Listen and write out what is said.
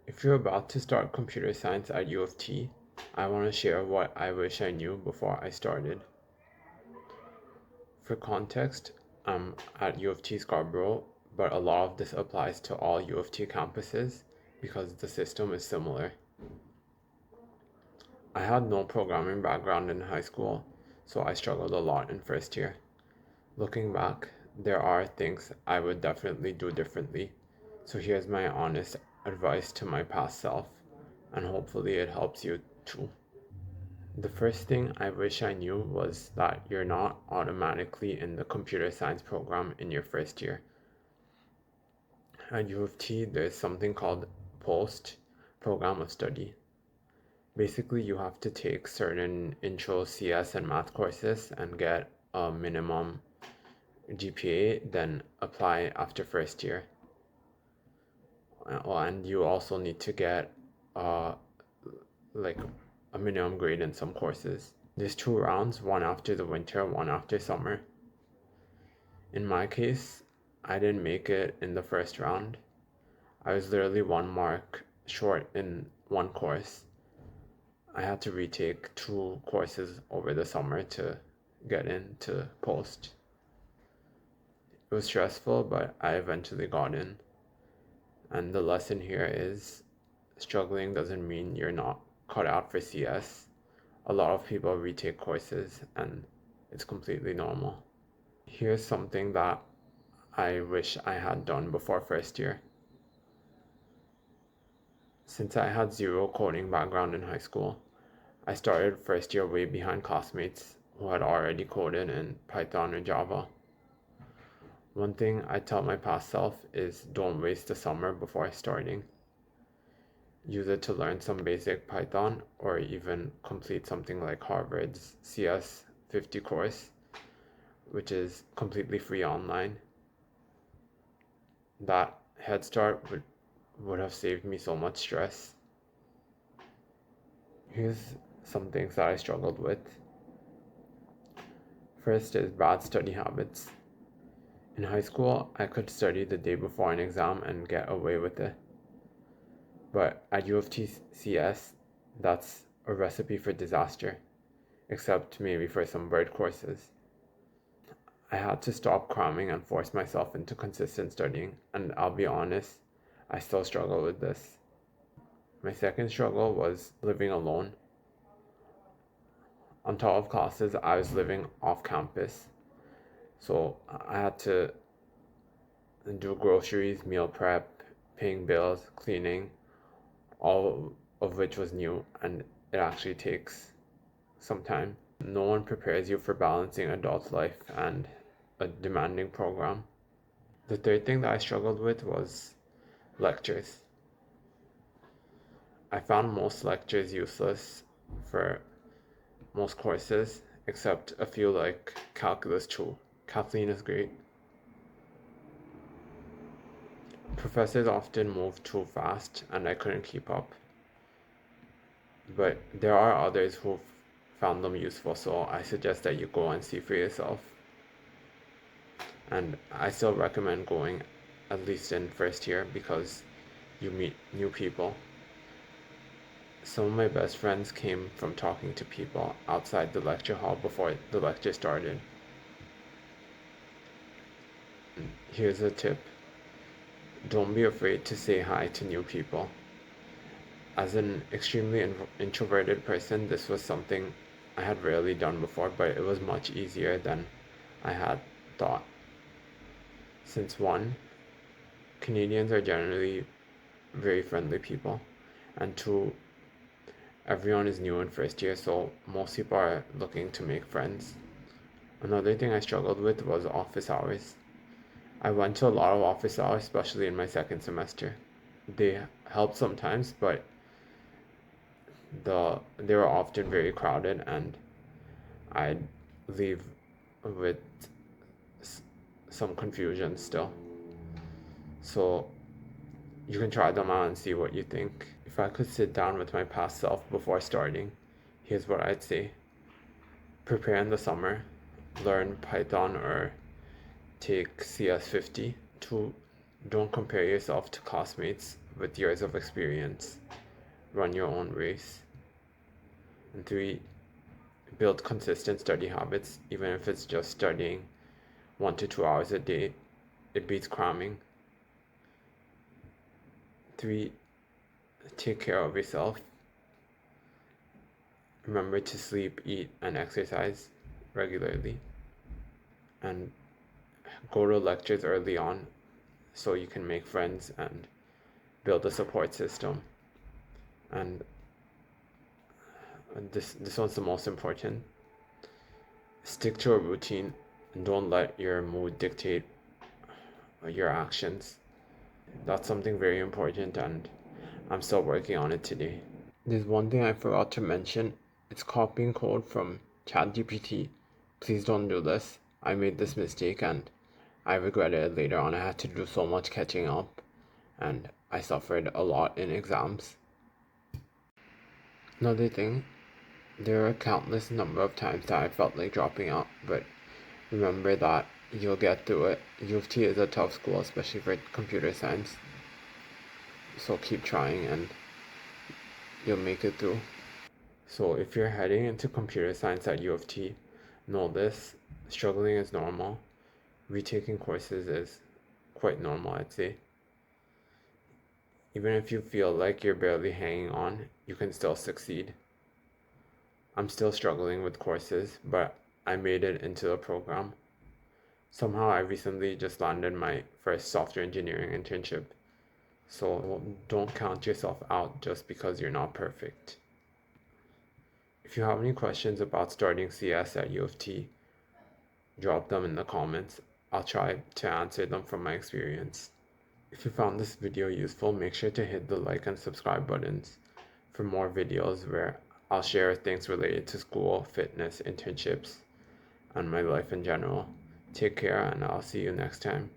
If you're about to start computer science at U of T, I want to share what I wish I knew before I started. For context, I'm at U of T Scarborough, but a lot of this applies to all U of T campuses because the system is similar. I had no programming background in high school, so I struggled a lot in first year. Looking back, there are things I would definitely do differently, so here's my honest advice to my past self, and hopefully it helps you too. The first thing I wish I knew was that you're not automatically in the computer science program in your first year. At U of T, there's something called POST, Program of Study. Basically, you have to take certain intro CS and math courses and get a minimum GPA, then apply after first year. And you also need to get uh, like a minimum grade in some courses. There's two rounds, one after the winter, one after summer. In my case, I didn't make it in the first round. I was literally 1 mark short in one course. I had to retake 2 courses over the summer to get into post. It was stressful, but I eventually got in. And the lesson here is struggling doesn't mean you're not cut out for CS. A lot of people retake courses and it's completely normal. Here's something that I wish I had done before first year. Since I had zero coding background in high school, I started first year way behind classmates who had already coded in Python or Java. One thing I tell my past self is don't waste the summer before starting. Use it to learn some basic Python or even complete something like Harvard's CS 50 course, which is completely free online. That head start would have saved me so much stress. Here's some things that I struggled with. First is bad study habits. In high school, I could study the day before an exam and get away with it. But at U of T CS, that's a recipe for disaster, except maybe for some bird courses. I had to stop cramming and force myself into consistent studying, and I'll be honest, I still struggle with this. My second struggle was living alone. On top of classes, I was living off campus, so I had to do groceries, meal prep, paying bills, cleaning, all of which was new, and it actually takes some time. No one prepares you for balancing adult life and a demanding program. The third thing that I struggled with was lectures. I found most lectures useless for most courses, except a few like Calculus 2. Kathleen is great. Professors often move too fast and I couldn't keep up. But there are others who found them useful, so I suggest that you go and see for yourself. And I still recommend going at least in first year because you meet new people. Some of my best friends came from talking to people outside the lecture hall before the lecture started. Here's a tip. Don't be afraid to say hi to new people. As an extremely introverted person, this was something I had rarely done before, but it was much easier than I had thought. Since one, Canadians are generally very friendly people, and two, everyone is new in first year, so most people are looking to make friends. Another thing I struggled with was office hours. I went to a lot of office hours, especially in my second semester. They helped sometimes, but they were often very crowded, and I'd leave with some confusion still. So you can try them out and see what you think. If I could sit down with my past self before starting, here's what I'd say. Prepare in the summer, learn Python or take CS 50. 2. Don't compare yourself to classmates, with years of experience. Run your own race. And 3, build consistent study habits, even if it's just studying 1 to 2 hours a day. It beats cramming. 3, take care of yourself. Remember to sleep, eat, and exercise regularly. And go to lectures early on so you can make friends and build a support system. And this one's the most important. Stick to a routine and don't let your mood dictate your actions. That's something very important, and I'm still working on it today. There's one thing I forgot to mention. It's copying code from ChatGPT. Please don't do this. I made this mistake and I regretted it later on. I had to do so much catching up and I suffered a lot in exams. Another thing, there are countless number of times that I felt like dropping out, but remember that you'll get through it. UofT is a tough school, especially for computer science. So keep trying and you'll make it through. So if you're heading into computer science at UofT, know this, struggling is normal. Retaking courses is quite normal, I'd say. Even if you feel like you're barely hanging on, you can still succeed. I'm still struggling with courses, but I made it into the program. Somehow I recently just landed my first software engineering internship. So don't count yourself out just because you're not perfect. If you have any questions about starting CS at UofT, drop them in the comments. I'll try to answer them from my experience. If you found this video useful, make sure to hit the like and subscribe buttons for more videos where I'll share things related to school, fitness, internships, and my life in general. Take care and I'll see you next time.